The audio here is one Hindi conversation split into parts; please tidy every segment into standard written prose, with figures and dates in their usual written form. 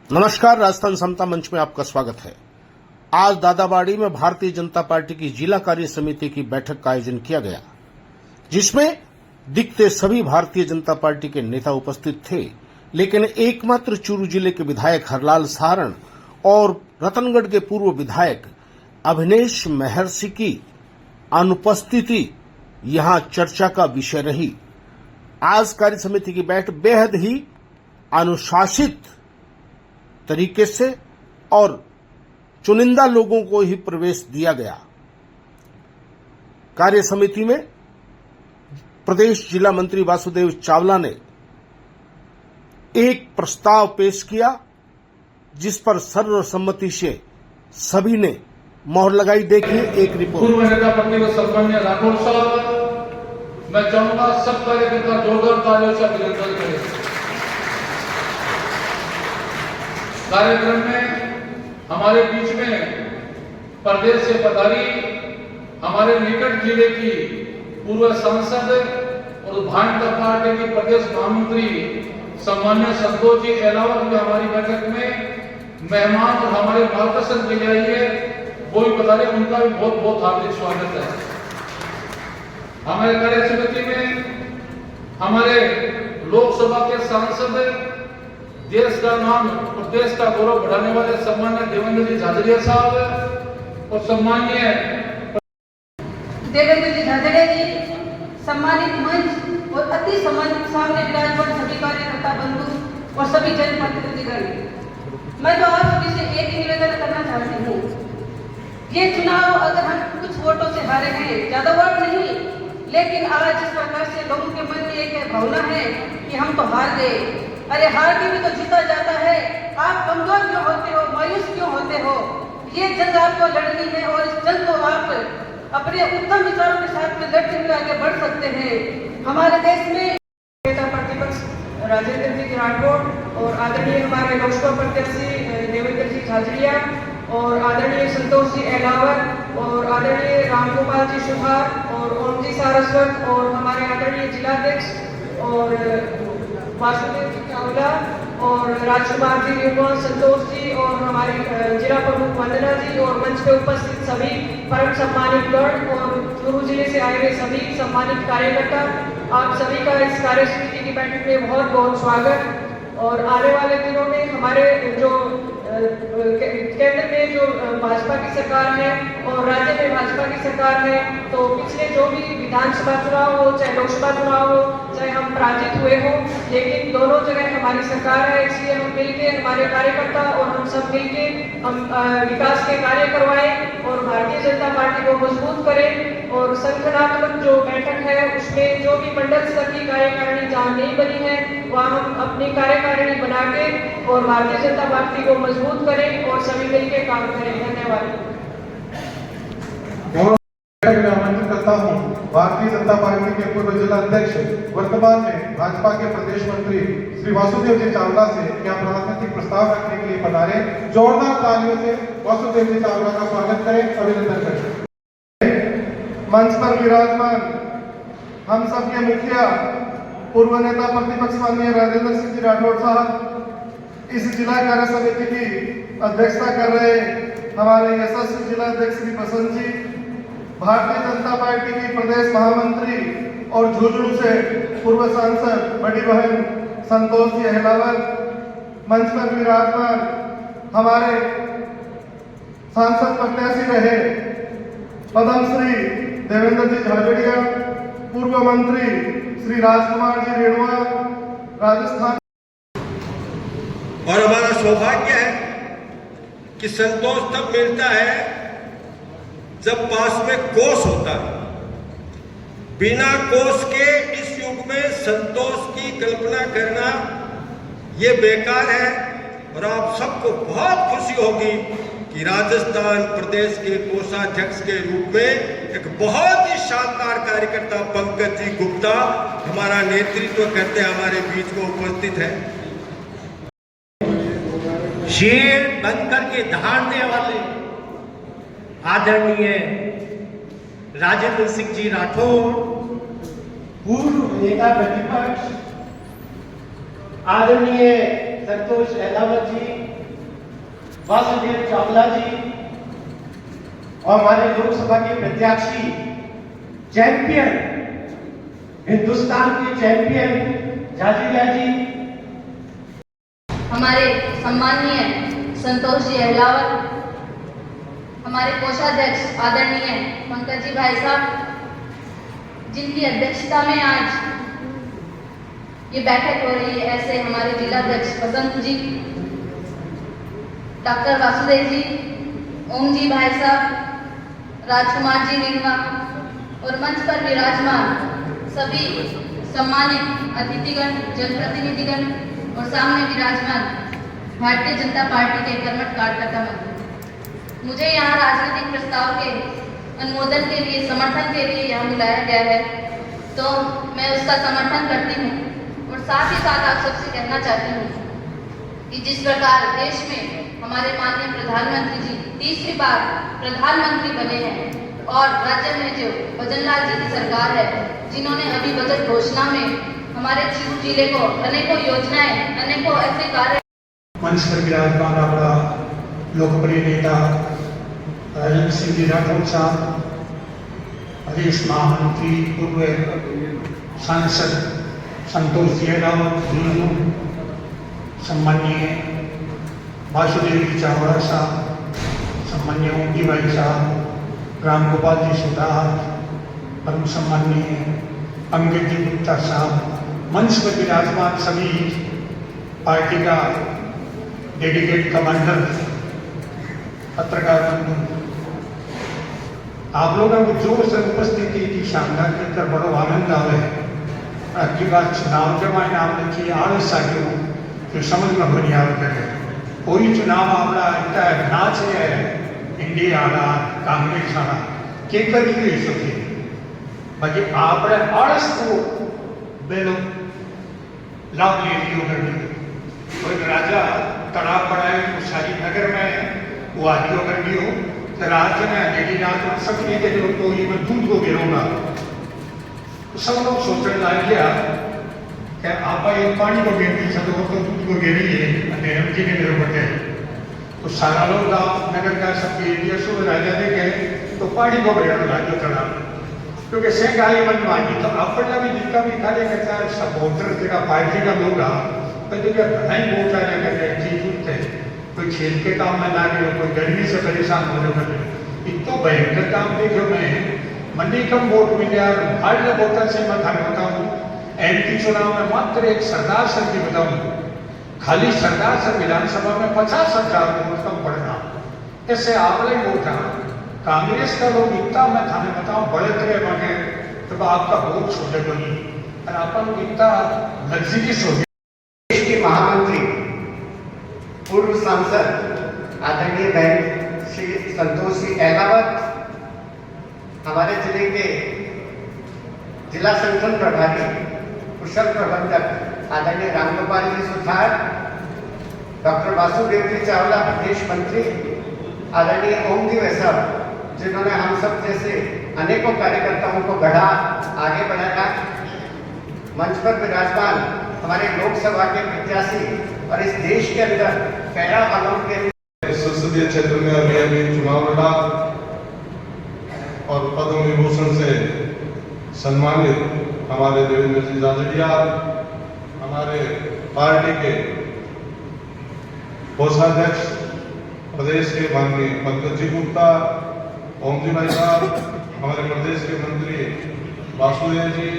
नमस्कार, राजस्थान समता मंच में आपका स्वागत है। आज दादाबाड़ी में भारतीय जनता पार्टी की जिला कार्य समिति की बैठक का आयोजन किया गया, जिसमें दिखते सभी भारतीय जनता पार्टी के नेता उपस्थित थे, लेकिन एकमात्र चूरू जिले के विधायक हरलाल सारण और रतनगढ़ के पूर्व विधायक अभिनेश महर्षि की अनुपस्थिति यहां चर्चा का विषय रही। आज कार्य समिति की बैठक बेहद ही अनुशासित तरीके से और चुनिंदा लोगों को ही प्रवेश दिया गया। कार्य समिति में प्रदेश जिला मंत्री वासुदेव चावला ने एक प्रस्ताव पेश किया, जिस पर सर्वसम्मति से सभी ने मोहर लगाई। देखिए एक रिपोर्ट। पूर्व नेता प्रतिपक्ष सन्मान्य राठौड़ साहब, मैं चाहूंगा सब कार्यकर्ता जोरदार तालियों से अभिनंदन करें। कार्यक्रम में हमारे बीच में प्रदेश से पधारी हमारे निकट जिले की पूर्व सांसद और भारतीय जनता पार्टी की प्रदेश महामंत्री सम्मान्य संतोष जी अहलावत भी हमारी बैठक में मेहमान और हमारे मार्गदर्शन के लिए आई है, वो भी पधारे, उनका भी बहुत बहुत हार्दिक स्वागत है। हमारे कार्य समिति में हमारे लोकसभा के सांसद, देश का नाम और देश का गौरव बढ़ाने वाले सम्मान्य देवेंद्र जी झाझड़िया साहब और सम्मान्य देवेंद्र जी झाझड़िया जी, सम्मानित मंच और अति सम्मानित सामने विराजमान सभी कार्यकर्ता बंधु और सभी जनप्रतिनिधिगण, मैं तो आप सभी से एक ही निवेदन करना चाहती हूँ। ये चुनाव अगर हम कुछ वोटों से हारे हैं, ज्यादा वोट नहीं, लेकिन आज जिस प्रकार से लोगों के मन में एक भावना है कि हम तो हार गए, अरे हार के भी तो जीता जाता है, आप कमजोर क्यों होते हो, मायूस क्यों होते हो? ये जंग आपको लड़नी है और इस जंग को आप अपने उत्तम विचारों के साथ में लड़ते हुए आगे बढ़ सकते हैं। हमारे देश में नेता प्रतिपक्ष राजेंद्र जी राठौड़ और आदरणीय हमारे लोकसभा प्रत्याशी देवेंद्र जी झाझड़िया और आदरणीय संतोष जी अहलावत और आदरणीय रामगोपाल जी सुधार और ओम जी सारस्वत और हमारे आदरणीय जिलाध्यक्ष और वासुदेव जी चावला और राजकुमार जी रेणुआ, संतोष जी और हमारे जिला प्रमुख वंदना जी और मंच पे उपस्थित सभी परम सम्मानित गण और चूरू जिले से आए हुए सभी सम्मानित कार्यकर्ता, आप सभी का इस कार्य समिति की बैठक में बहुत बहुत स्वागत। और आने वाले दिनों में हमारे जो केंद्र में जो भाजपा की सरकार है और राज्य में भाजपा की सरकार है, तो पिछले जो भी विधानसभा चुनाव हो, चाहे लोकसभा चुनाव हो, चाहे हम पराजित हुए हो, लेकिन दोनों जगह हमारी सरकार है। इसलिए हम मिलके, हमारे कार्यकर्ता और हम सब मिलके हम विकास के कार्य करवाएं और भारतीय जनता पार्टी को मजबूत करें। और संगठनात्मक जो बैठक है उसमें जो भी मंडल स्तर की कार्यकारिणी जहाँ नहीं बनी है, वहाँ हम अपनी कार्यकारिणी बना के और भारतीय जनता पार्टी को मजबूत करें और सभी मिलकर काम करें। धन्यवाद। मैं आमंत्रित करता हूँ भारतीय जनता पार्टी के पूर्व जिला अध्यक्ष, वर्तमान में भाजपा के प्रदेश मंत्री श्री वासुदेव जी चावला से यहाँ राजनीतिक प्रस्ताव रखने के लिए पधारे। जोरदार तालियों से वासुदेव जी चावला का स्वागत करें, अभिनंदन करें। मंच पर विराजमान हम सबके मुखिया पूर्व नेता प्रतिपक्ष माननीय राजेंद्र सिंह जी राठौड़ साहब, इस जिला कार्य समिति की अध्यक्षता कर रहे हमारे यशस्वी जिला अध्यक्ष श्री बसंत जी, भारतीय जनता पार्टी की प्रदेश महामंत्री और झुंझुनू से पूर्व सांसद बड़ी बहन संतोष जी अहलावत, मंच पर विराजमान हमारे सांसद प्रत्याशी रहे पद्मश्री देवेंद्र जी झाझड़िया, पूर्व मंत्री श्री राजकुमार जी रेणुआ, राजस्थान। और हमारा सौभाग्य है कि संतोष तब मिलता है जब पास में कोष होता है। बिना कोष के इस युग में संतोष की कल्पना करना ये बेकार है। और आप सबको बहुत खुशी होगी कि राजस्थान प्रदेश के कोषाध्यक्ष के रूप में एक बहुत ही शानदार कार्यकर्ता पंकज जी गुप्ता हमारा नेतृत्व करते हमारे बीच में उपस्थित है। शेर बनकर के दहाड़ने वाले आदरणीय राजेंद्र सिंह जी राठौड़, पूर्व नेता प्रतिपक्ष आदरणीय संतोष अहलावत जी, वासुदेव चावला जी और हमारे लोकसभा के प्रत्याशी चैंपियन, हिंदुस्तान के चैंपियन झाझिया जी, हमारे सम्माननीय संतोष जी अहलावत, हमारे कोषाध्यक्ष आदरणीय पंकज जी भाई साहब, जिनकी अध्यक्षता में आज ये बैठक हो रही है, ऐसे हमारे जिलाध्यक्ष बसंत जी, डॉक्टर वासुदेव जी, ओम जी भाई साहब, राजकुमार जी रिंगवा और मंच पर विराजमान सभी सम्मानित अतिथिगण, जनप्रतिनिधिगण और सामने विराजमान भारतीय जनता पार्टी के कर्मठ कार्यकर्ता मंत्री, मुझे यहाँ राजनीतिक प्रस्ताव के अनुमोदन के लिए, समर्थन के लिए यहाँ बुलाया गया है, तो मैं उसका समर्थन करती हूँ और साथ ही साथ आप सबसे कहना चाहती हूँ कि जिस प्रकार देश में हमारे माननीय प्रधानमंत्री जी तीसरी बार प्रधानमंत्री बने हैं और राज्य में जो भजनलाल जी की सरकार है, जिन्होंने अभी बजट घोषणा में हमारे चूरू जिले को अनेकों योजनाएं, अनेकों ऐसे कार्य। मंच पर विराजमान अपना लोकप्रिय नेता राजेंद्र सिंह जी राठौर साहब, प्रदेश महामंत्री पूर्व सांसद संतोष जी अहलावत, सम्माननीय वासुदेव जी चावला साहब, सम्माननीय ओम जी भाई साहब, राम गोपाल जी सुधार, परम सम्माननीय अंकित जी गुप्ता साहब, मंच पर विराजमान सभी पार्टी का डेडिकेट कमांडर, पत्रकार बंधु, आप लोगों को जोर से उपस्थिति की शानदार कर बड़ो आनंद आवे। अगली बार चुनाव जब आए नाम लिखिए आलस आ गयो तो समझ में बनी आवे करे कोई चुनाव आवड़ा इतना नाच है इंडिया आला कांग्रेस आला के कर ही सके बाकी आपने आलस को बेलो लाभ ले लियो कर कोई राजा तड़ाव बढ़ाए तो सारी नगर में वो आदियों कर दियो तो राज्य में डेली रात में सकने के लोग तो ये मैं दूध को गिरूंगा तो सब लोग सोचने लग गया कि आप ये पानी को गिर दी तो दूध को गिरिए अंधेरे जी ने मेरे बटे तो सारा लोग नगर का सब एरिया से राजा दे गए तो पानी को गिरने लग गया चढ़ा क्योंकि सहकारी बनवानी तो अपना भी जितना भी कार्य करता है सपोर्टर जगह पार्टी का लोग तो जगह नहीं वोट आने करते चीज उठते कोई खेल के काम में लागे कोई गर्मी से परेशान होने लगे इतना भयंकर काम देखो मैं मंडी कम वोट मिले हार्ड वोटर से मैं थाने बताऊँ एमपी चुनाव में मात्र एक सरदार सर की बताऊँ खाली सरदार सर विधानसभा में 50,000 वोट कम पड़ना ऐसे आपले वोट कांग्रेस का लोग इतना मैं थाने बताऊँ बड़े तरह मांगे तब आपका वोट छोटे बनी और आप इतना लग्जरीस हो गया। देश के महामंत्री पूर्व सांसद आदरणीय बहन श्री संतोष जी अहलावत, हमारे जिले के जिला संगठन प्रभारी कुशल प्रबंधक आदरणीय रामगोपाल जी सुधार, डॉक्टर वासुदेव जी चावला प्रदेश मंत्री, आदरणीय ओम जी वैसा जिन्होंने हम सब जैसे अनेकों कार्यकर्ताओं को गढ़ा, आगे बढ़ाया, मंच पर विराजमान हमारे लोकसभा के प्रत्याशी और इस देश के अंदर पैरा वालों के संसदीय क्षेत्र में अभी चुनाव लड़ा और पद्म विभूषण से सम्मानित हमारे देवेंद्र जी झाझड़िया, हमारे पार्टी के कोषाध्यक्ष प्रदेश के माननीय पंकज जी गुप्ता, ओम जी भाई साहब, हमारे प्रदेश के मंत्री वासुदेव जी,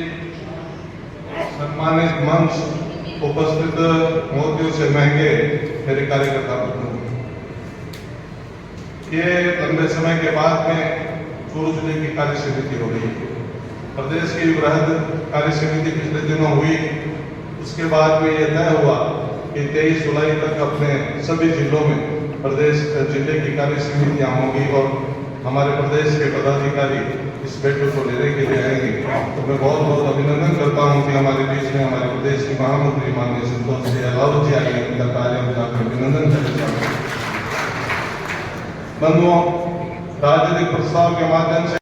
सम्मानित मंच उपस्थित मोदियों से महंगे मेरे कार्यकर्ता बंधु, ये लंबे समय के बाद में चूरू जिले की कार्य समिति हो रही है। प्रदेश की वृहद कार्य समिति पिछले दिनों हुई, उसके बाद में यह तय हुआ कि 23 जुलाई तक अपने सभी जिलों में प्रदेश जिले की कार्य समितियां होंगी और हमारे प्रदेश के पदाधिकारी इस बैठक को लेने के लिए आएंगे। तो मैं बहुत बहुत अभिनंदन करता हूं कि हमारे बीच में हमारे प्रदेश की महामंत्री माननीय संतोष जी अहलावत जी आए, उनका कार्य में जाकर अभिनंदन करना चाहता हूं। बंधुओं, राजनीतिक प्रस्ताव के माध्यम से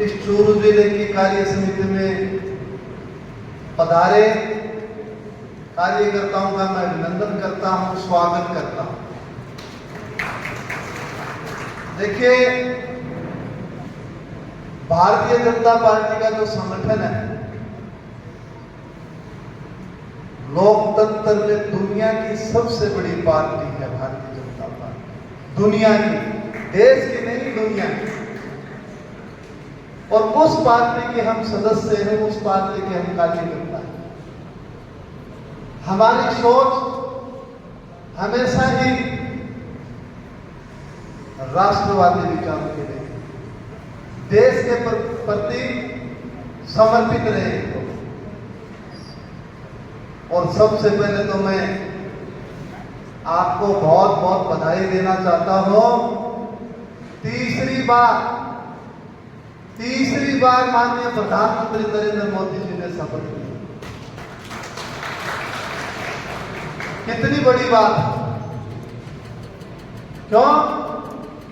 इस चूरू जिले की कार्य समिति में पधारे कार्यकर्ताओं का मैं अभिनंदन करता हूं, स्वागत करता हूं। देखिए, भारतीय जनता पार्टी का जो संगठन है, लोकतंत्र में दुनिया की सबसे बड़ी पार्टी है भारतीय जनता पार्टी, दुनिया की, देश की नहीं, दुनिया की। और उस पार्टी के हम सदस्य हैं, उस पार्टी के हम कार्यकर्ता हैं। हमारी सोच हमेशा ही राष्ट्रवादी विचारों की रही, देश के प्रति समर्पित रहे। और सबसे पहले तो मैं आपको बहुत बहुत बधाई देना चाहता हूं। तीसरी बार माननीय प्रधानमंत्री नरेंद्र मोदी जी ने शपथ ली। कितनी बड़ी बात है। क्यों?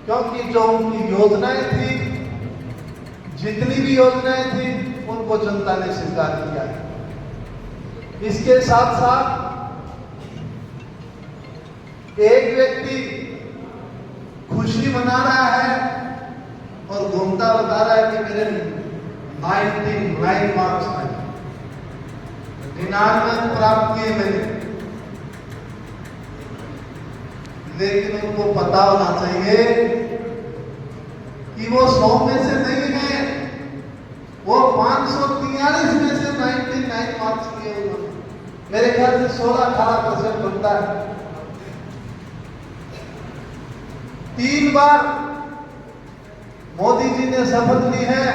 क्योंकि जो उनकी योजनाएं थी, जितनी भी योजनाएं थी, उनको जनता ने स्वीकार किया है। इसके साथ साथ एक व्यक्ति खुशी मना रहा है और घूमता बता रहा है कि मेरे 99 मार्क्स आए, 99 प्राप्त किए मैंने। लेकिन उनको पता होना चाहिए कि वो 100 में से नहीं है, वो 543 में से 99 मार्क्स किए उन्होंने। मेरे ख्याल से 16-18% बनता है। 3 बार मोदी जी ने शपथ ली है,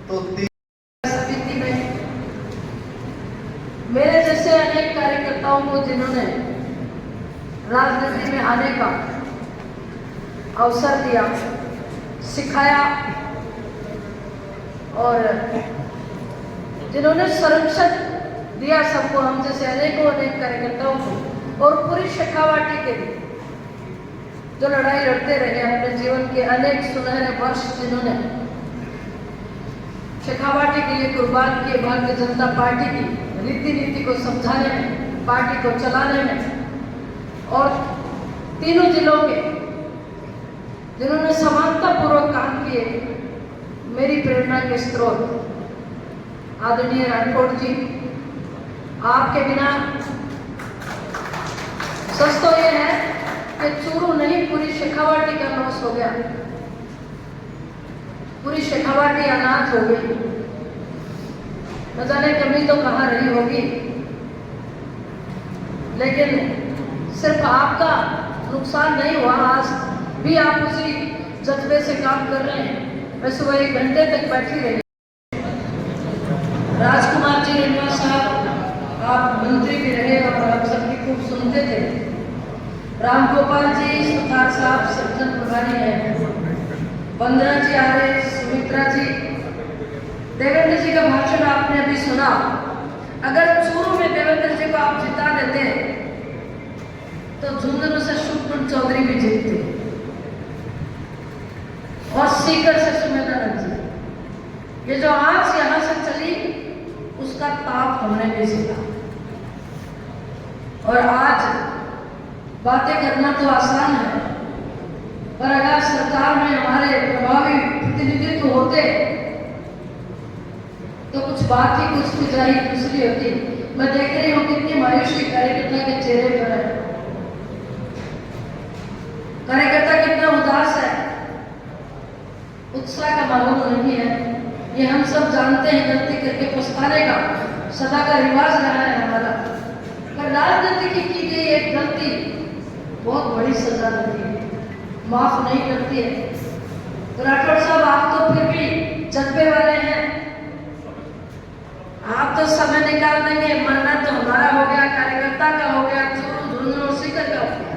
तो समिति में मेरे जैसे अनेक कार्यकर्ताओं को जिन्होंने राजनीति में आने का अवसर दिया, सिखाया और जिन्होंने संरक्षण दिया सबको, हम जैसे अनेक कार्यकर्ताओं को, और पूरी शेखावाटी के लिए जो लड़ाई लड़ते रहे अपने जीवन के अनेक सुनहरे वर्ष, जिन्होंने शेखावाटी के लिए कुर्बान किए, भारतीय जनता पार्टी की रीति नीति को समझाने में, पार्टी को चलाने में, और तीनों जिलों के जिन्होंने समानता पूर्वक काम किए, मेरी प्रेरणा के स्रोत आदरणीय राठौड़ जी, आपके बिना सच तो ये है कि चूरू नहीं, पूरी शेखावाटी का लॉस हो गया, पूरी शेखावाटी अनाथ हो गई। न जाने कमी तो कहाँ रही होगी, लेकिन सिर्फ आपका नुकसान नहीं हुआ, आज भी आप उसी जज्बे से काम कर रहे हैं। मैं सुबह 1 घंटे तक बैठी रही। राजकुमार जी रेणुआ साहब, आप मंत्री भी रहे और आप सबकी खूब सुनते थे। राम गोपाल जी सुतार साहब संगठन प्रभारी हैं, वंदना जी आ रहे, सुमित्रा जी, देवेंद्र जी का भाषण आपने अभी सुना। अगर चूरू में देवेंद्र जी को आप जिता देते तो झुंझुनू से शुभकुंड चौधरी भी जीतते और सीकर से सुमेधा जी। ये जो आज यहाँ से चली, उसका ताप हमने भी सीखा। और आज बातें करना तो आसान है, पर अगर सरकार में हमारे प्रभावी प्रतिनिधित्व होते तो कुछ बात ही कुछ गुजारी दूसरी होती। मैं देख रही हूँ कितनी मायूसी कार्यकर्ता के चेहरे पर है, कार्यकर्ता कितना उदास है, उत्साह का माहौल नहीं है। ये हम सब जानते हैं, गलती करके पछताने का सदा का रिवाज रहा है हमारा। पर राजनीति की गई एक गलती बहुत बड़ी सजा देती है, माफ नहीं करती है। तो राठौड़ साहब, आप तो फिर भी जज्बे वाले हैं, आप तो समय निकाल देंगे। मरना तो हमारा हो गया, कार्यकर्ता का हो गया, चूरू झुंझुनू सीकर का हो गया।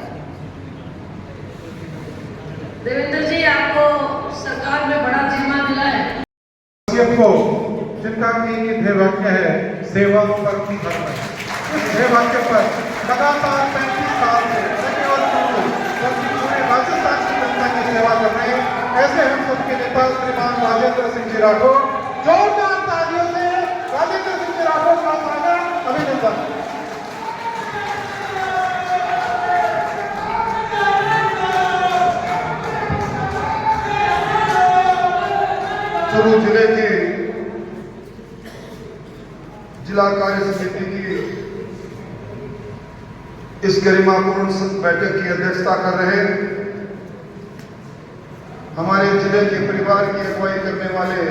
देवेंद्र जी, आपको सरकार में बड़ा जिम्मा मिला है। को जिनका एक वाक्य है, सेवा करती धर्म। इस वाक्य पर लगातार 35 साल से पूरे राजस्थान की जनता की सेवा कर रहे हैं। ऐसे हम सबके नेता श्रीमान राजेंद्र सिंह जी राठौड़, जोरदार तालियों से राजेंद्र सिंह जी राठौड़ का स्वागत, अभिनंदन। चूरू जिले की जिला कार्य समिति की इस गरिमापूर्ण बैठक की अध्यक्षता कर रहे हमारे जिले के परिवार की अगुवाई करने वाले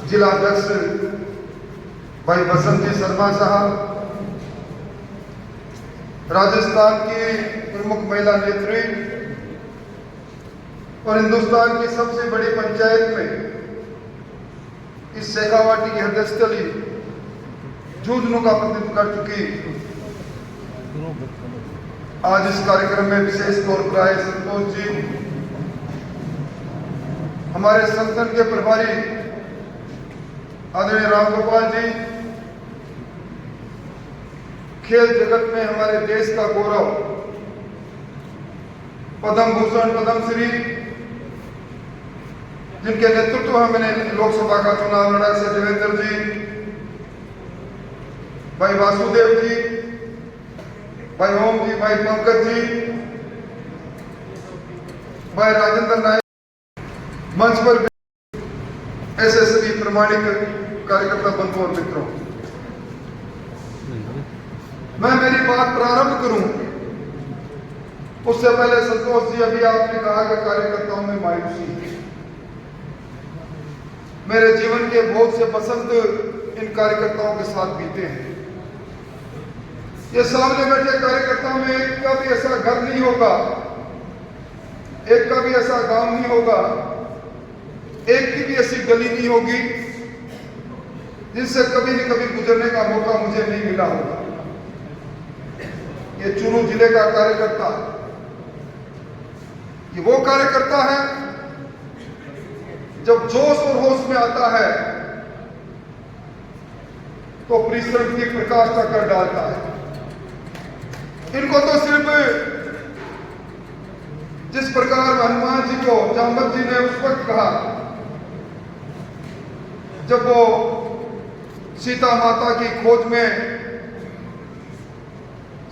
जिला अध्यक्ष भाई बसंती शर्मा साहब, राजस्थान की प्रमुख महिला नेत्री और हिंदुस्तान की सबसे बड़ी पंचायत में इस शेखावाटी की हृदयस्थली झुंझुनू का प्रतिनिधित्व कर चुकी आज इस कार्यक्रम में विशेष तौर पर आए संतोष जी, हमारे संगठन के प्रभारी आदरणीय राम गोपाल जी, खेल जगत में हमारे देश का गौरव पद्म भूषण पद्मश्री जिनके नेतृत्व में मैंने लोकसभा का चुनाव लड़ा से देवेंद्र जी, भाई वासुदेव जी, भाई ओम जी, भाई पंकज जी, भाई राजेंद्र नायक, मंच पर ऐसे सभी प्रमाणिक कार्यकर्ता बंधुओं और मित्रों, मैं मेरी बात प्रारंभ करूं उससे पहले संतोष जी, अभी आपने कहा कि कार्यकर्ताओं में मायूसी है। मेरे जीवन के बहुत से बसंत इन कार्यकर्ताओं के साथ बीते हैं। ये सामने बैठे कार्यकर्ताओं में एक का भी ऐसा घर नहीं होगा, एक का भी ऐसा गांव नहीं होगा, एक की भी ऐसी गली नहीं होगी जिससे कभी न कभी गुजरने का मौका मुझे नहीं मिला होगा। ये चूरू जिले का कार्यकर्ता, ये वो कार्यकर्ता है जब जोश और होश में आता है तो परिश्रम की प्रकाष्ठा कर डालता है। इनको तो सिर्फ जिस प्रकार हनुमान जी को जामवंत जी ने उस वक्त कहा जब वो सीता माता की खोज में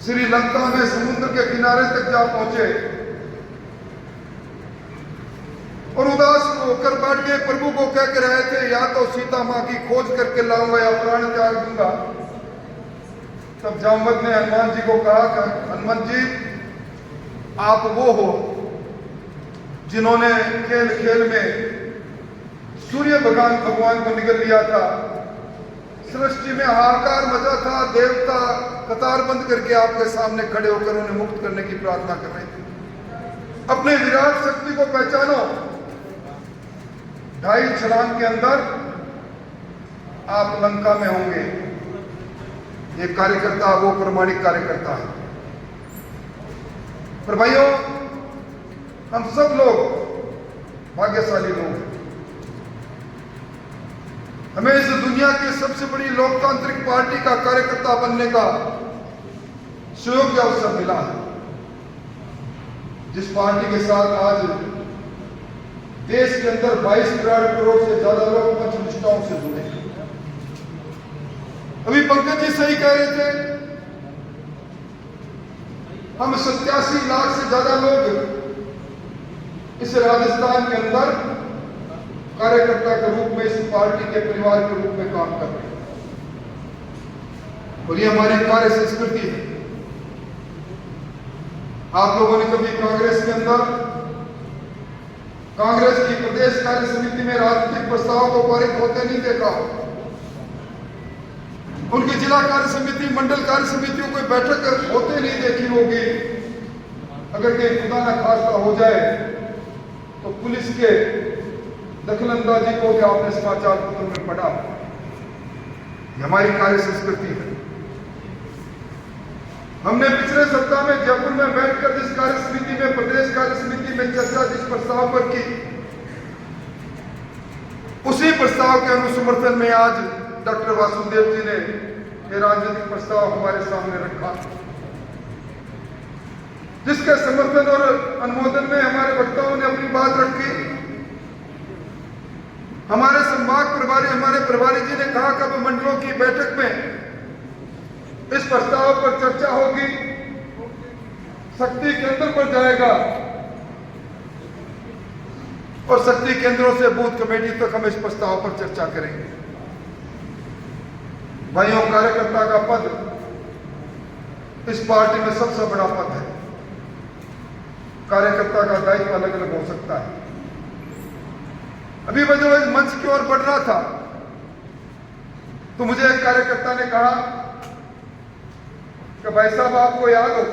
श्रीलंका में समुद्र के किनारे तक जा पहुंचे और उदास होकर बैठ के प्रभु को कह के रहे थे, या तो सीता मां की खोज करके लाऊंगा या प्राण त्याग दूंगा। तब जामवंत ने हनुमान जी को कहा कि हनुमान जी, आप वो हो जिन्होंने खेल खेल में सूर्य भगवान को निगल लिया था। सृष्टि में हाहाकार मचा था, देवता कतार बंद करके आपके सामने खड़े होकर उन्हें मुक्त करने की प्रार्थना कर रहे थे। अपने विराट शक्ति को पहचानो। 2.5 छलांग के अंदर आप लंका में होंगे। ये कार्यकर्ता वो प्रमाणिक कार्यकर्ता है। पर भाइयों, हम सब लोग भाग्यशाली लोग हैं। हमें इस दुनिया की सबसे बड़ी लोकतांत्रिक पार्टी का कार्यकर्ता बनने का सुयोग्य अवसर मिला है, जिस पार्टी के साथ आज देश के अंदर 22 करोड़ से ज्यादा लोग पंचनिष्ठाओं से जुड़े हैं। अभी पंकज जी सही कह रहे थे, हम 87 लाख से ज्यादा लोग इस राजस्थान के अंदर कार्यकर्ता के रूप में, इस पार्टी के परिवार के रूप में काम कर रहे हैं और ये हमारी कार्य संस्कृति है। आप लोगों ने कभी कांग्रेस के अंदर, कांग्रेस की प्रदेश कार्य समिति में राजनीतिक प्रस्ताव को पारित होते नहीं देखा। उनकी जिला कार्य समिति, मंडल कार्य समितियों को बैठक होते नहीं देखी होगी। अगर कहीं खुदा न खास्ता हो जाए तो पुलिस के दखलंदाजी को भी आपने समाचार पत्रों में पढ़ा। हमारी कार्य संस्कृति है। हमने पिछले सप्ताह में जयपुर में बैठकर जिस कार्य समिति में, प्रदेश कार्य समिति में चर्चा जिस प्रस्ताव पर की, उसी प्रस्ताव के अनुसमर्थन में आज डॉक्टर वासुदेव जी ने ये राजनीतिक प्रस्ताव हमारे सामने रखा, जिसके समर्थन और अनुमोदन में हमारे वक्ताओं ने अपनी बात रखी। हमारे संभाग प्रभारी, हमारे प्रभारी जी ने कहा कि मंडलों की बैठक में इस प्रस्ताव पर चर्चा होगी, शक्ति केंद्र पर जाएगा और शक्ति केंद्रों से बूथ कमेटी तक हम इस प्रस्ताव पर चर्चा करेंगे। भाइयों, कार्यकर्ता का पद इस पार्टी में सबसे बड़ा पद है। कार्यकर्ता का दायित्व अलग अलग हो सकता है। अभी मैं जो इस मंच की ओर बढ़ रहा था तो मुझे एक कार्यकर्ता ने कहा कि भाई साहब, आपको याद हो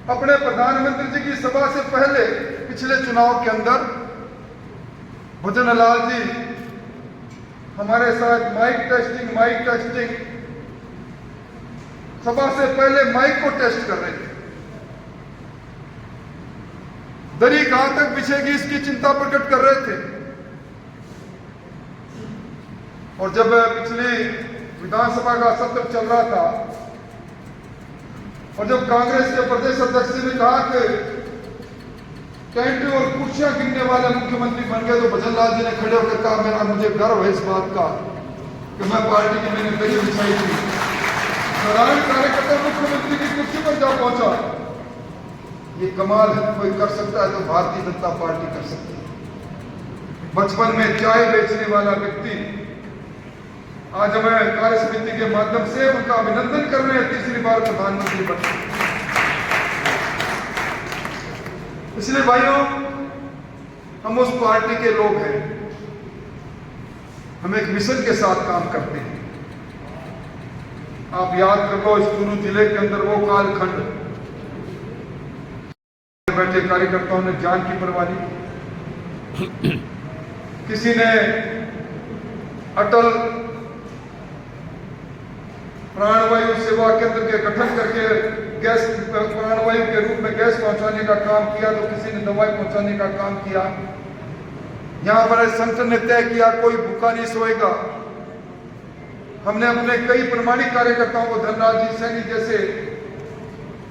अपने प्रधानमंत्री जी की सभा से पहले पिछले चुनाव के अंदर भजन लाल जी हमारे साथ माइक टेस्टिंग सभा से पहले माइक को टेस्ट कर रहे थे। दरी कहां तक बिछेगी इसकी चिंता प्रकट कर रहे थे। और जब पिछली विधानसभा का सत्र चल रहा था और जब कांग्रेस के प्रदेश अध्यक्ष ने कहा कि कैंटी और कुर्सियां गिनने वाले मुख्यमंत्री बन गए, तो भजन लाल जी ने खड़े होकर कहा, मुझे गर्व है इस बात का कि मैं पार्टी की मैंने दरी बिछाई थी। नारायण कार्यकर्ता मुख्यमंत्री की कुर्सी पर जा पहुंचा। ये कमाल है, कोई कर सकता है तो भारतीय जनता पार्टी कर सकती है। बचपन में चाय बेचने वाला व्यक्ति आज हमें कार्य समिति के माध्यम से उनका अभिनंदन कर रहे हैं, तीसरी बार प्रधानमंत्री बने। इसलिए भाइयों, हम उस पार्टी के लोग हैं, हम एक मिशन के साथ काम करते हैं। आप याद कर लो, इस कुल्लू जिले के अंदर वो कालखंड बैठे कार्यकर्ताओं ने जान की परवाह नहीं। किसी ने अटल प्राणवायु सेवा केंद्र के गठन करके गैस प्राणवायु के रूप में गैस पहुंचाने का काम किया, तो किसी ने दवाई पहुंचाने का काम किया। यहां पर संगठन ने तय किया कोई भूखा नहीं सोएगा। हमने अपने कई प्रमाणिक कार्यकर्ताओं को, धनराज जी सैनी जैसे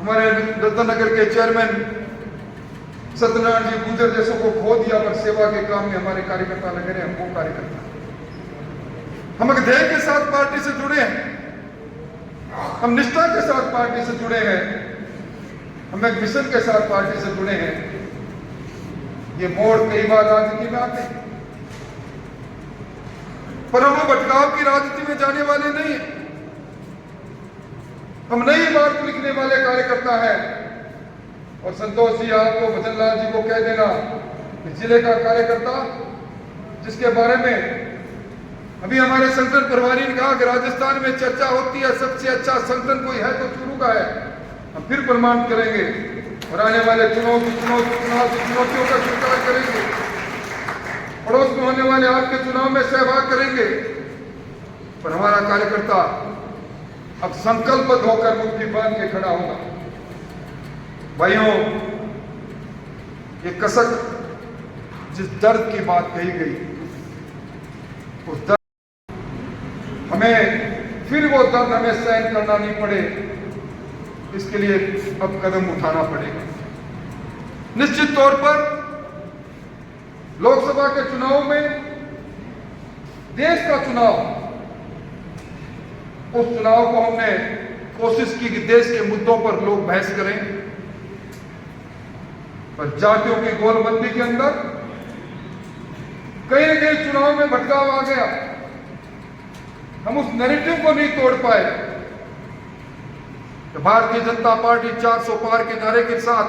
हमारे रत्नगर के चेयरमैन सत्यनारायण जी गुजर जैसों को खो दिया, पर सेवा के काम में हमारे कार्यकर्ता लगे रहे। हम वो कार्यकर्ता, हम एक ध्येय के साथ पार्टी से जुड़े हैं, हम निष्ठा के साथ पार्टी से जुड़े हैं, हम एक मिशन के साथ पार्टी से जुड़े हैं। ये मोड़ कई बार राजनीति में आते हैं, पर हम वो भटकाव की राजनीति में जाने वाले नहीं है। हम नई बात लिखने वाले कार्यकर्ता हैं। और संतोष जी, आपको भजन लाल जी को कह देना कि जिले का कार्यकर्ता जिसके बारे में अभी हमारे संगठन प्रभारी ने कहा कि राजस्थान में चर्चा होती है सबसे अच्छा संगठन कोई है तो चूरू का है, हम फिर प्रमाण करेंगे और आने वाले चुनाव की चुनौतियों का स्वीकार करेंगे, पड़ोस में होने वाले आपके चुनाव में सहभाग करेंगे। पर हमारा कार्यकर्ता अब संकल्पबद्ध होकर मुट्ठी बांध के खड़ा होगा। भाइयों, ये कसक जिस दर्द की बात कही गई, उस दर्द हमें फिर वो दर्द हमें सहन करना नहीं पड़े, इसके लिए अब कदम उठाना पड़ेगा। निश्चित तौर पर लोकसभा के चुनाव में, देश का चुनाव, उस चुनाव को हमने कोशिश की कि देश के मुद्दों पर लोग बहस करें, पर जातियों की गोलबंदी के अंदर कहीं न कहीं चुनाव में भटकाव आ गया। हम उस नैरेटिव को नहीं तोड़ पाए। तो भारतीय जनता पार्टी 400 पार के नारे के साथ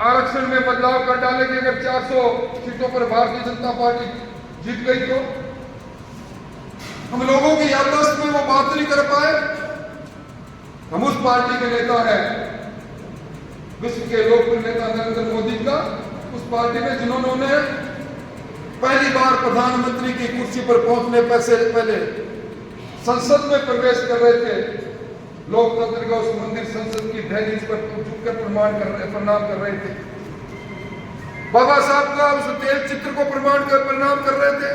आरक्षण में बदलाव कर डालेगी। अगर 400 सीटों पर भारतीय जनता पार्टी जीत गई तो हम लोगों की याददाश्त में वो बात नहीं कर पाए। हम उस पार्टी के नेता हैं, विश्व के लोकप्रिय नेता नरेंद्र मोदी का, उस पार्टी में जिन्होंने पहली बार प्रधानमंत्री की कुर्सी पर पहुंचने से पहले संसद में प्रवेश कर रहे थे, लोकतंत्र का उस मंदिर संसद की दहलीज पर झुककर प्रणाम कर रहे थे, बाबा साहब का उस तेल चित्र को प्रणाम कर रहे थे।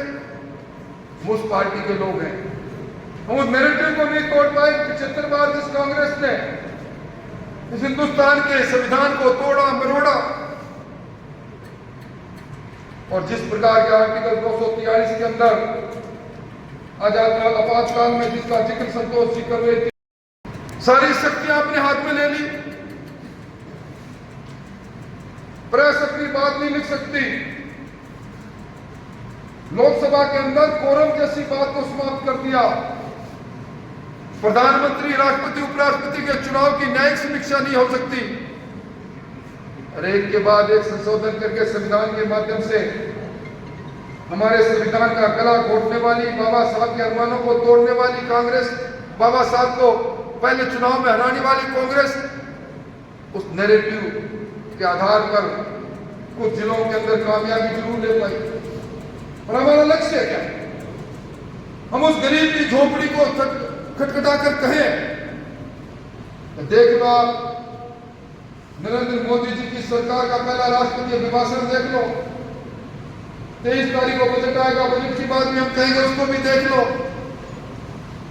हम उस पार्टी के लोग हैं। हम उस नैरेटिव को नहीं तोड़ पाए। 75 बार जिस कांग्रेस ने इस हिंदुस्तान के संविधान को तोड़ा मरोड़ा और जिस प्रकार के आर्टिकल 243 के अंदर आपातकाल में जिसका जिक्र संतोष जी कर रहे थे, सारी शक्तियां अपने हाथ में ले ली। प्रेस अपनी बात नहीं लिख सकती। लोकसभा के अंदर कोरम जैसी बात को समाप्त कर दिया। प्रधानमंत्री, राष्ट्रपति, उपराष्ट्रपति के चुनाव की न्यायिक समीक्षा नहीं हो सकती। और एक के बाद एक संशोधन करके संविधान के माध्यम से हमारे संविधान का गला घोटने वाली, बाबा साहब के अरमानों को तोड़ने वाली कांग्रेस, बाबा साहब को पहले चुनाव में हराने वाली कांग्रेस, उस नैरेटिव के आधार पर कुछ जिलों के अंदर कामयाबी जरूर ले पाई। और हमारा लक्ष्य क्या है? हम उस गरीब की झोपड़ी को खटखटा कर कहें, देख लो आप नरेंद्र मोदी जी की सरकार का पहला राष्ट्रपति अभिभाषण देख लो। 23 तारीख को बजट आएगा, बजट की बात भी हम कहेंगे, उसको भी देख लो।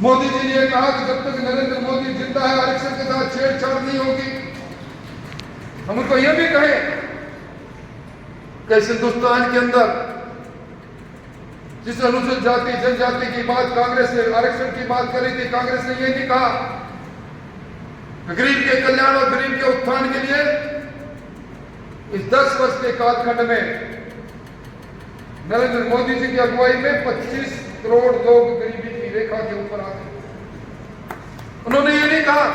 मोदी जी ने कहा कि जब तक नरेंद्र मोदी जिंदा है आरक्षण के साथ छेड़छाड़ नहीं होगी। हम उनको यह भी कहें कि हिंदुस्तान के अंदर जिस अनुसूचित जाति जनजाति की बात कांग्रेस ने, आरक्षण की बात करी थी, कांग्रेस ने यह नहीं कहा कि गरीब के कल्याण और गरीब के उत्थान के लिए इस 10 वर्ष के कालखंड में नरेंद्र मोदी जी की अगुवाई में 25 करोड़ लोग गरीबी की रेखा के ऊपर आ गए। उन्होंने ये नहीं कहा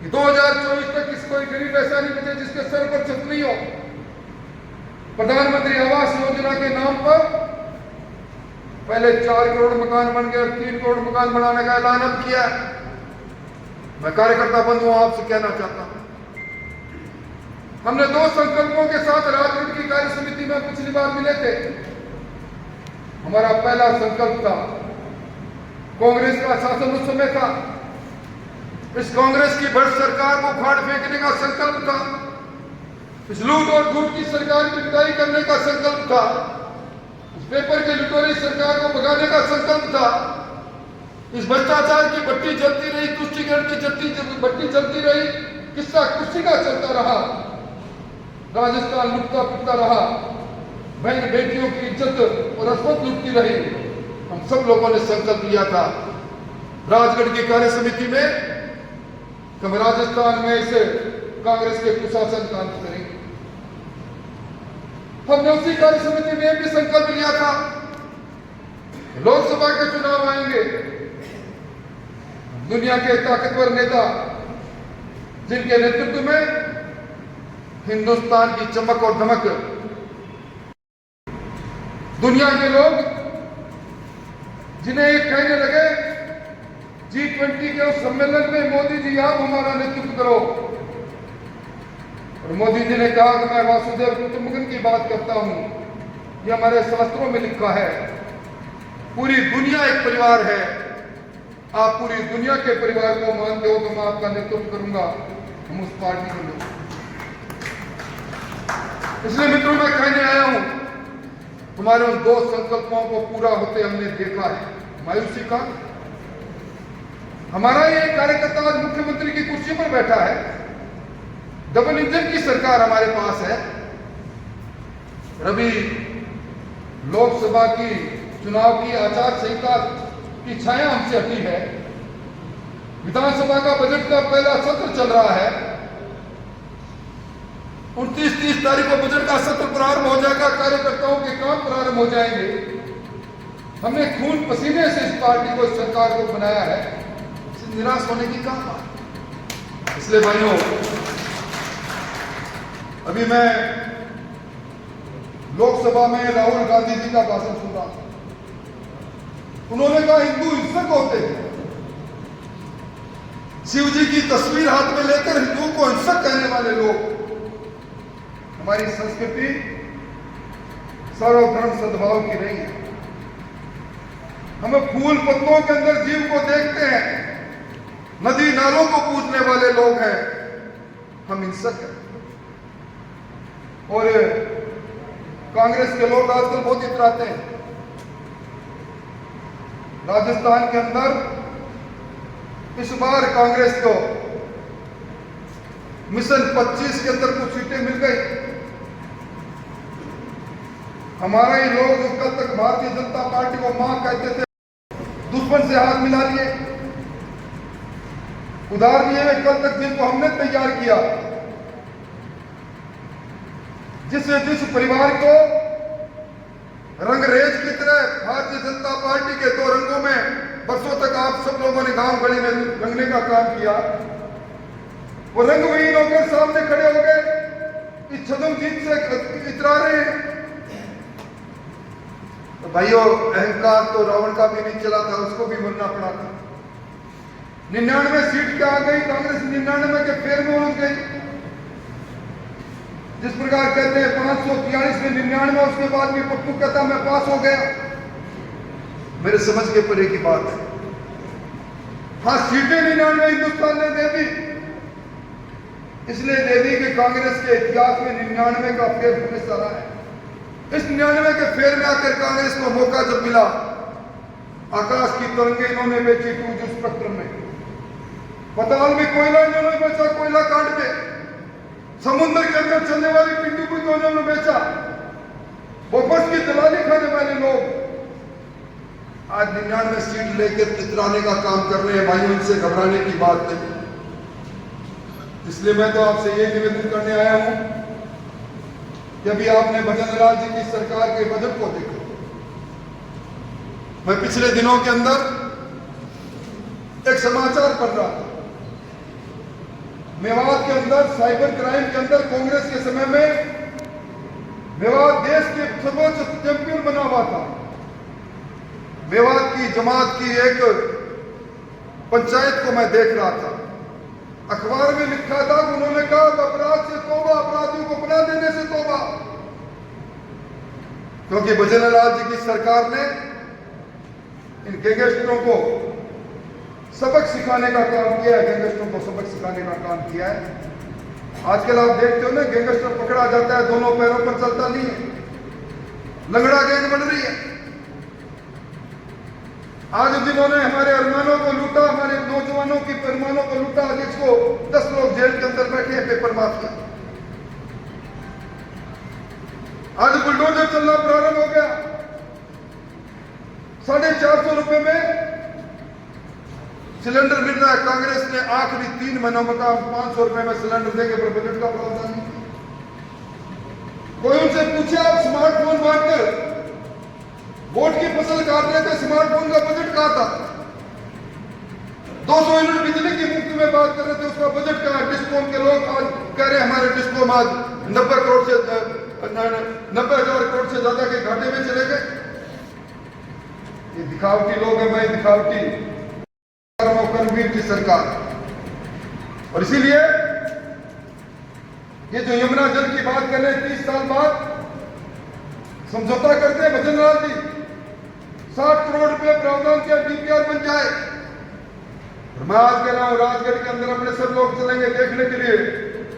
कि 2024 तक किसी कोई गरीब ऐसा नहीं बचे जिसके सर पर छत नहीं हो। प्रधानमंत्री आवास योजना के नाम पर पहले 4 करोड़ मकान बन गए, 3 करोड़ मकान बनाने का ऐलान अब किया। मैं कार्यकर्ता बंधुओं आपसे कहना चाहता हूं, हमने 2 संकल्पों के साथ राजनीति की कार्य समिति में पिछली बार मिले थे। हमारा पहला संकल्प था, कांग्रेस का शासन उस समय था, इस कांग्रेस की भ्रष्ट सरकार को फाड़ फेंकने का संकल्प था, इस लूट और झूठ की सरकार की विदाई करने का संकल्प था, इस पेपर की लुटेरी सरकार को भगाने का संकल्प था। इस भ्रष्टाचार की भट्टी जलती रही, तुष्टिकरण की भट्टी जलती रही, किस्सा कुर्सी का चलता रहा, राजस्थान लुटता पिटता रहा, बहन बेटियों की इज्जत और अस्मत लुटती रही। हम सब लोगों ने संकल्प लिया था राजगढ़ की कार्य समिति में कि हम राजस्थान में इसे कांग्रेस के कुशासन का अंत करेंगे। हमने उसी कार्य समिति में भी संकल्प लिया था, लोकसभा के चुनाव आएंगे, दुनिया के ताकतवर नेता जिनके नेतृत्व में हिंदुस्तान की चमक और धमक, दुनिया के लोग जिन्हें एक कहने लगे G20 के उस सम्मेलन में मोदी जी आप हमारा नेतृत्व करो। और मोदी जी ने कहा कि मैं वासुदेव कुटुंबकम की बात करता हूं, यह हमारे शास्त्रों में लिखा है, पूरी दुनिया एक परिवार है, आप पूरी दुनिया के परिवार को मानते हो तो मैं आपका नेतृत्व करूंगा। हम उस पार्टी के लोग, इसलिए मित्रों मैं कहने आया हूं, तुम्हारे उन 2 संकल्पों को पूरा होते हमने देखा है। मायूसी का हमारा ये कार्यकर्ता आज मुख्यमंत्री की कुर्सी पर बैठा है, डबल इंजन की सरकार हमारे पास है। अभी लोकसभा की चुनाव की आचार संहिता की छाया हमसे हटी है, विधानसभा का बजट का पहला सत्र चल रहा है, 29-30 तारीख को बजट का सत्र प्रारंभ हो जाएगा, कार्यकर्ताओं के काम प्रारंभ हो जाएंगे। हमने खून पसीने से इस पार्टी को, इस सरकार को बनाया है, निराश होने की कहां बात। इसलिए भाइयों, अभी मैं लोकसभा में राहुल गांधी जी का भाषण सुन रहा था। उन्होंने कहा हिंदू हिंसक होते हैं, शिव जी की तस्वीर हाथ में लेकर हिंदुओं को हिंसक कहने वाले लोग। हमारी संस्कृति सर्वधर्म सद्भाव की रही है। हम फूल पत्तों के अंदर जीव को देखते हैं, नदी नालों को पूजने वाले लोग हैं, हम हिंसक हैं। और कांग्रेस के लोग आजकल बहुत इतराते हैं। राजस्थान के अंदर इस बार कांग्रेस को मिशन 25 के अंदर कुछ सीटें मिल गई। हमारा ही लोग जो कल तक भारतीय जनता पार्टी को मां कहते थे, दुश्मन से हाथ मिला लिए, उधार लिए हुए कल तक जिनको हमने तैयार किया, जिस परिवार को रंगरेज की तरह भारतीय जनता पार्टी के दो रंगों में बरसों तक आप सब लोगों ने गांव गली में रंगने का काम किया, वो रंगविहीन होकर सामने खड़े हो गए, इस छदम जीत से इतरा रहे हैं। तो भाइयों, अहंकार तो रावण का भी नहीं चला था, उसको भी मरना पड़ा था। 99 सीट क्या आ गई, कांग्रेस 99 के फेर में उलझ गई। जिस प्रकार कहते हैं 543 में 99, उसके बाद भी पप्पू कहता मैं पास हो गया। मेरे समझ के परे की बात है। हाँ, सीटें 99 हिंदुस्तान ने दे दी, इसलिए दे दी कि कांग्रेस के इतिहास में 99 का फेर हमेशा रहा है। इस 99 के फेर में आकर कांग्रेस को मौका जब मिला, आकाश की तरंगे इन्होंने बेची टू स्पेक्ट्रम में, पताल में कोयला इन्होंने बेचा, कोयला काट के समुद्र के अंदर चलने वाली पिंडी को इन्होंने बेचा, बोफर्स की दलाली खाने वाले लोग आज 99 सीट लेकर इतराने का काम कर रहे हैं। भाइयों, इनसे घबराने की बात नहीं। इसलिए मैं तो आपसे ये निवेदन करने आया हूं कि अभी आपने भजन लाल जी की सरकार के बजट को देखा। मैं पिछले दिनों के अंदर एक समाचार पढ़ रहा था, मेवात के अंदर साइबर क्राइम के अंदर कांग्रेस के समय में मेवात देश के सर्वोच्च चैंपियन बना हुआ था। मेवात की जमात की एक पंचायत को मैं देख रहा था, अखबार में लिखा था, उन्होंने कहा अपराध से तौबा, अपराधियों को बना देने से तौबा, क्योंकि भजन लाल जी की सरकार ने इन गैंगस्टरों को सबक सिखाने का काम किया है। गैंगस्टरों को सबक सिखाने का काम किया है। आजकल आप देखते हो ना, गैंगस्टर पकड़ा जाता है, दोनों पैरों पर चलता नहीं है, लंगड़ा गैंग बन रही है। आज जिन्होंने हमारे अरमानों को लूटा, हमारे नौजवानों की अरमानों को लूटा, आज इसको 10 लोग जेल के अंदर बैठे हैं, पेपर माफिया। आज बुलडोजर चलना प्रारंभ हो गया। 450 रुपए में सिलेंडर मिल रहा है। कांग्रेस ने आखिरी 3 महीनों में कहा 500 रुपए में सिलेंडर देंगे, पर बजट का प्रावधान नहीं। कोई उनसे पूछे, आप स्मार्टफोन बांटकर वोट की फसल काट रहे थे, स्मार्टफोन का बजट कहा था? 200 यूनिट बिजली की मुफ्त में बात कर रहे थे, उसका बजट कहा? डिस्कॉम के लोग आज कह रहे हैं हमारे डिस्कॉम आज 90 करोड़ से 90,000 करोड़ से ज्यादा के घाटे में चले गए। ये दिखावटी लोग हैं भाई, दिखावटी कर्मवीर की सरकार। और इसीलिए ये जो यमुना जल की बात कर रहे हैं, 30 साल बाद समझौता करते हैं भजन लाल जी, 60 करोड़ रुपए प्रावधान किया, डीपीआर बन जाए। और मैं आज कह रहा हूं, राजगढ़ के अंदर अपने सब लोग चलेंगे देखने के लिए,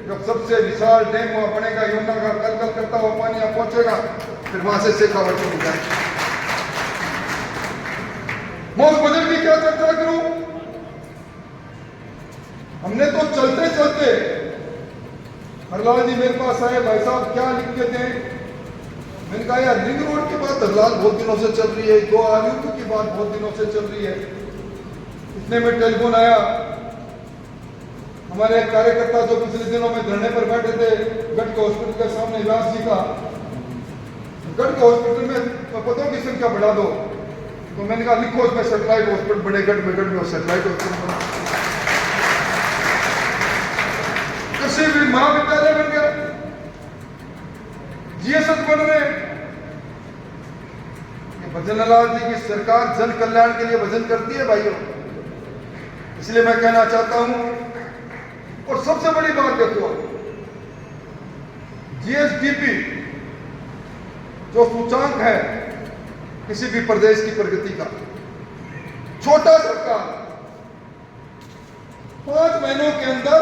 जब सबसे विशाल डैम वहां बनेगा, यमुना का कल करता हुआ पानी यहां पहुंचेगा, फिर वहां से शेखावट हो जाएगी। मैं उस बजट की क्या चर्चा करूं? हमने तो चलते चलते, हरलाल जी मेरे पास आए, भाई साहब क्या लिख के थे? मैंने कहा यार, रिंग रोड की बात हरलाल बहुत दिनों से चल रही है, 2 आलू की बात बहुत दिनों से चल रही है। इतने में टेलीफोन आया, हमारे एक कार्यकर्ता जो पिछले दिनों में धरने पर बैठे थे गढ़ के हॉस्पिटल के सामने, व्यास जी का, गढ़ के हॉस्पिटल में पदों की संख्या बढ़ा दो। तो मैंने कहा लिखो उसमें सेटेलाइट हॉस्पिटल बड़े गढ़ में सेटेलाइट हॉस्पिटल, कृषि भी महाविद्यालय बन गया, जीएसएस बन रहे हैं। भजन लाल जी की सरकार जन कल्याण के लिए भजन करती है भाइयों। इसलिए मैं कहना चाहता हूं, और सबसे बड़ी बात देखो, जीएसडीपी जो सूचांक है किसी भी प्रदेश की प्रगति का, छोटा सरकार 5 महीनों के अंदर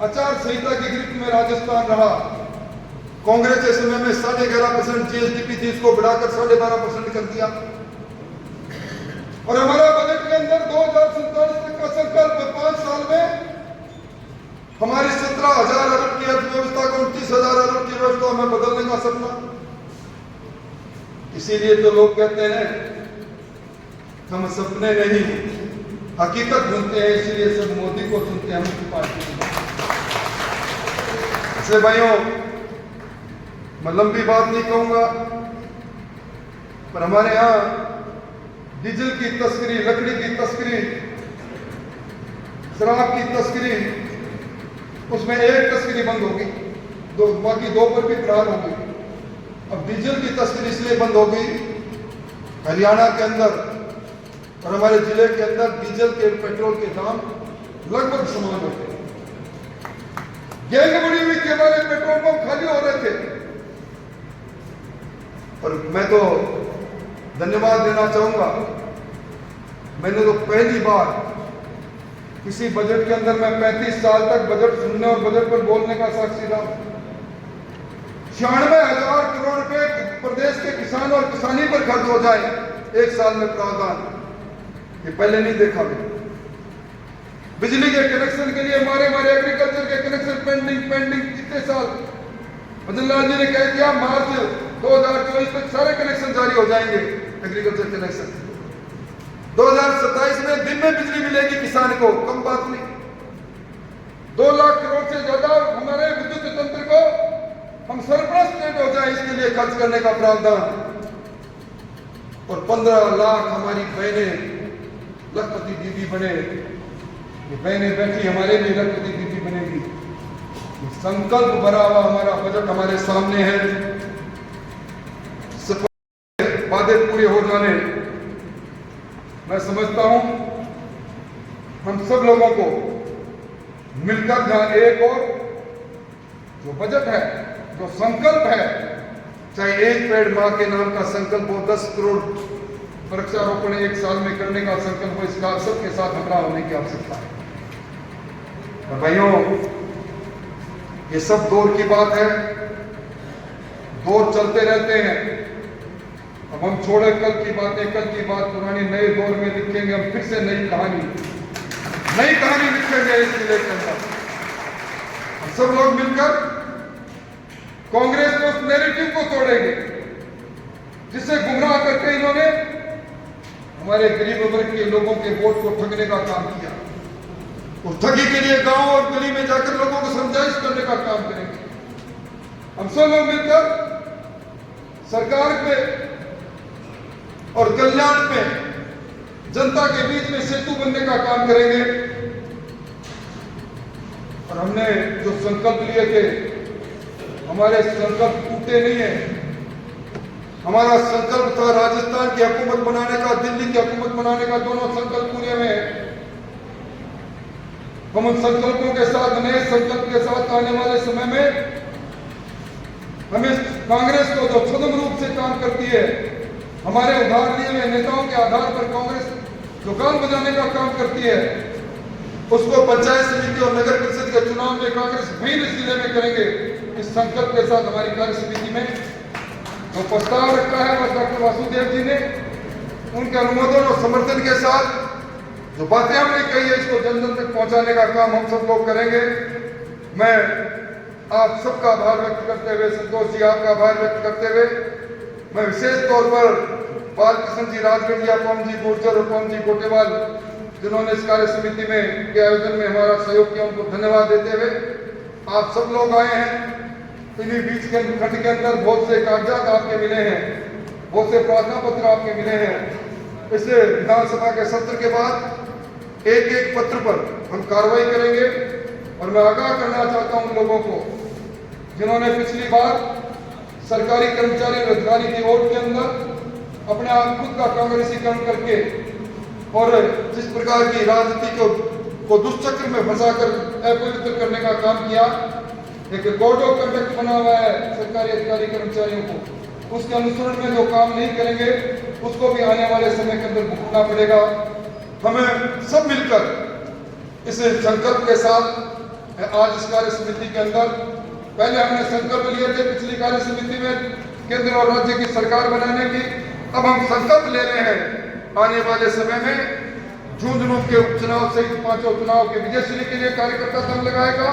आचार संहिता की गिरफ्त में राजस्थान रहा। कांग्रेस के समय में 11.5% जीएसडीपी थी, इसको बढ़ाकर 12.5% कर दिया। और हमारा बजट के अंदर 2047 तक का संकल्प, 5 साल में हमारी 17,000 अरब की अर्थव्यवस्था को 29,000 अरब की व्यवस्था में बदलने का सपना। इसीलिए तो लोग कहते हैं हम सपने नहीं हकीकत ढूंढते हैं, इसलिए सब मोदी को चुनते हैं, हम उसकी पार्टी। इसलिए भाइयों, मैं लंबी बात नहीं कहूंगा, पर हमारे यहाँ डीजल की तस्करी, लकड़ी की तस्करी, शराब की तस्करी, उसमें एक तस्करी बंद होगी, बाकी दो पर भी प्रहार होगी। अब डीजल की तस्करी इसलिए बंद होगी, हरियाणा के अंदर और हमारे जिले के अंदर डीजल के, पेट्रोल के दाम लगभग समान होते हैं। गैंग बनी हुई थी, हमारे पेट्रोल पंप खाली हो रहे थे। और मैं तो धन्यवाद देना चाहूंगा, मैंने तो पहली बार किसी बजट के अंदर, मैं 35 साल तक बजट सुनने और बजट पर बोलने का साक्षी रहा। 96,000 करोड़ रुपए प्रदेश के किसान और किसानी पर खर्च हो जाए एक साल में प्रावधान, ये पहले नहीं देखा मैंने। बिजली के कनेक्शन के लिए हमारे एग्रीकल्चर के कनेक्शन पेंडिंग कितने साल, मदन लाल जी ने कह दिया मार्च 2024 तक सारे कनेक्शन जारी हो जाएंगे एग्रीकल्चर कनेक्शन। 2027 में दिन में बिजली मिलेगी किसान को, कम बात नहीं। 2 लाख करोड़ से ज्यादा हमारे विद्युत तंत्र को हम सरप्लस स्टेट हो जाए इसके लिए खर्च करने का प्रावधान। और 15 लाख हमारी बहनें लखपति दीदी बने, ये बहनें बैठी हमारे लिए लखपति दीदी बनेगी। संकल्प भरा हुआ हमारा बजट हमारे सामने है, वादे पूरे हो जाने। मैं समझता हूं हम सब लोगों को मिलकर जहां एक और जो बजट है, जो संकल्प है, चाहे एक पेड़ मां के नाम का संकल्प हो, 10 करोड़ वृक्षारोपण एक साल में करने का संकल्प हो, इसका सबके साथ हमरा होने की आवश्यकता है। और भाइयों, ये सब दौर की बात है, दौर चलते रहते हैं। अब हम छोड़े कल की बातें, कल की बात पुरानी, नए दौर में लिखेंगे हम फिर से नई कहानी लिखेंगे इस जिले के अंदर। हम सब लोग मिलकर कांग्रेस के उस नैरेटिव को तोड़ेंगे जिससे गुमराह करके इन्होंने हमारे गरीब वर्ग के लोगों के वोट को ठगने का काम किया। उस ठगी के लिए गांव और गली में जाकर लोगों को समझाइश करने का काम करेंगे। हम सब लोग मिलकर सरकार पे और कल्याण में जनता के बीच में सेतु बनने का काम करेंगे। और हमने जो संकल्प लिए थे, हमारे संकल्प टूटे नहीं है। हमारा संकल्प था राजस्थान की हुकूमत बनाने का, दिल्ली की हुकूमत बनाने का, दोनों संकल्प पूरे हुए हैं। हम उन संकल्पों के साथ, नए संकल्प के साथ आने वाले समय में हमें कांग्रेस को जो छद्म रूप से काम करती है, हमारे उधार दिए हुए नेताओं के आधार पर कांग्रेस जो गान बजाने का काम करती है, उसको पंचायत समिति और नगर परिषद के चुनाव में कांग्रेस भिन्न इस जिले में करेंगे। इस संकल्प के साथ हमारी कार्य समिति में जो प्रस्ताव रखा है बस डॉक्टर वासुदेव जी ने, उनके अनुमोदन और समर्थन के साथ जो बातें हमने कही है, इसको जन जन तक पहुंचाने का काम हम सब लोग करेंगे। मैं आप सबका आभार व्यक्त करते हुए, संतोष जी आपका आभार व्यक्त करते हुए, मैं विशेष तौर पर बालकृष्ण जी राजगढ़िया, पवन जी गुर्जर और पवन जी गोटेवाल जिन्होंने इस कार्य समिति में के आयोजन में हमारा सहयोग किया, उनको धन्यवाद देते हुए, आप सब लोग आए हैं। इन्हीं बीच के खंड के अंदर बहुत से कागजात आपके मिले हैं, बहुत से प्रार्थना पत्र आपके मिले हैं। इस विधानसभा के सत्र के बाद एक एक पत्र पर हम कार्रवाई करेंगे। और मैं आगाह करना चाहता हूं उन लोगों को जिन्होंने पिछली बार सरकारी कर्मचारी रोजगारी की ओर के अंदर अपने आप खुद का कांग्रेसीकरण करके और जिस प्रकार की राजनीति को दुष्चक्र में फंसाकर अपवित्र करने का काम किया, एक कोड ऑफ कंडक्ट बना हुआ है सरकारी अधिकारी कर्मचारियों को, उसके अनुसरण में जो काम नहीं करेंगे उसको भी आने वाले समय के अंदर भुगतना पड़ेगा। हमें सब मिलकर इस संकल्प के साथ आज इस कार्य समिति के अंदर, पहले हमने संकल्प लिए थे पिछली कार्य समिति में केंद्र और राज्य की सरकार बनाने की, अब हम संकल्प ले रहे हैं आने वाले समय में झुंझुनू के उपचुनाव सहित 5 चुनाव के विजयश्री के लिए कार्यकर्ता दल लगाएगा।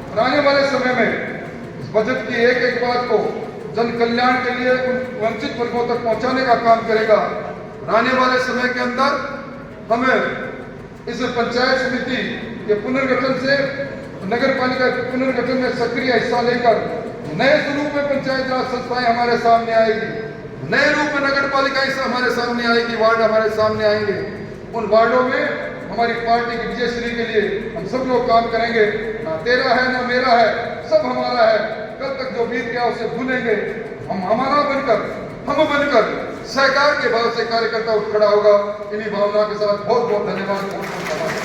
और आने वाले समय में इस बजट की एक एक बात को जन कल्याण के लिए वंचित वर्गों तक पहुंचाने का काम करेगा। और आने वाले समय के अंदर हमें इस पंचायत समिति के पुनर्गठन से नगर पालिका के पुनर्गठन में सक्रिय हिस्सा लेकर नए स्वरूप में पंचायत राज संस्थाएं हमारे सामने आएगी, नए रूप में नगर पालिकाएं हमारे सामने आएगी, वार्ड हमारे सामने आएंगे। उन वार्डों में हमारी पार्टी की विजयश्री के लिए हम सब लोग काम करेंगे। ना तेरा है ना मेरा है, सब हमारा है। कल तक जो बीत गया उसे भूलेंगे। हम हमारा बनकर सहकार के भाव से कार्यकर्ता उठ खड़ा होगा। इन्हीं भावना के साथ बहुत बहुत धन्यवाद।